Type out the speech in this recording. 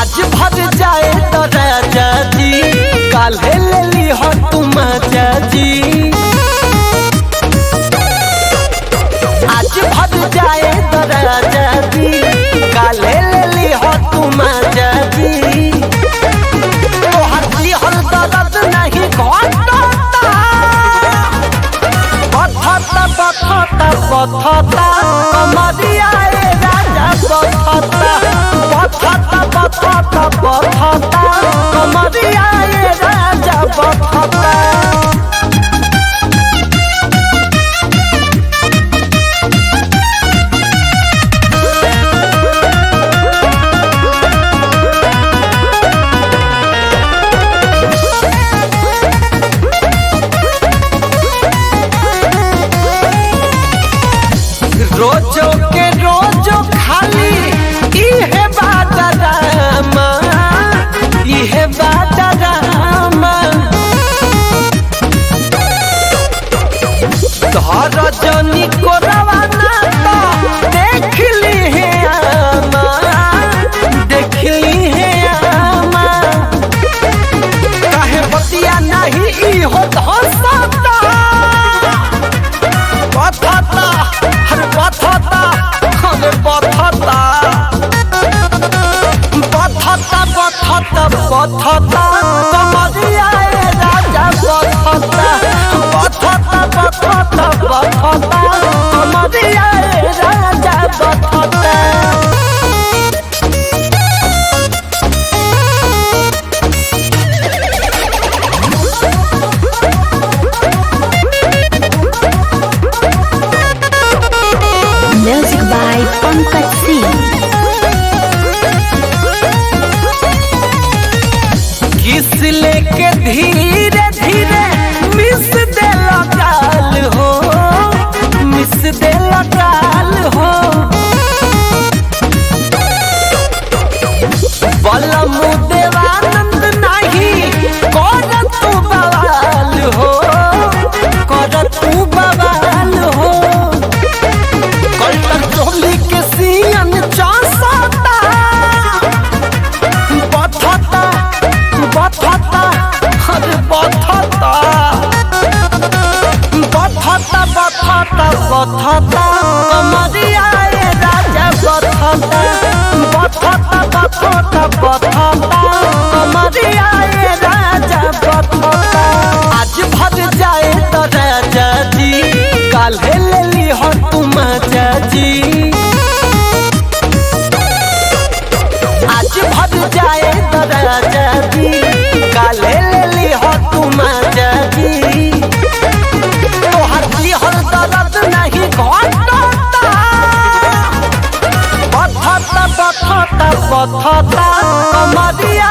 आज भर जाए तो राजा जी काल्हे ले ली हो तुम मजा जी। आज भर जाए तो राजा जी काल्हे ले ली हो तुम मजा जी। तो हर दर्द नहीं घटता बथता बथता कमरिया राजा बथता बथता कमरिया राजा बथता। रोजो के रोजो खाली इहे बात रामा इहे बात रामा। धर जनी को रवाना तो देख ली है आमा देख ली है आमा। काहे बतिया नहीं इहो धसता बथता अरे बथता अरे बथता बथता बथता बथता कमरिया राजा बथता बथता बथता बथता कमरिया राजा बथता। Music by Pankaj Singh। किस लेके धीरे धीरे मिस दे लगाल हो मिस दे लगाल हो। बलम देवानंद नहीं कर तू बवाल हो कर तू बवाल हो। चोली के सियन चासता बथता बथता अरे बथता बथता बथता बथता कमरिया राजा बथता बथता बथता बथता कमरिया राजा बथता। आज भर जाए तो राजा जी काल्हे ले ली हो तुम मजा जी। आज भर जाए तो राजा जी काल्हे ले ली हो तुम मजा जी। तो हर दर्द नहीं घटता बथता बथता बथता कमरिया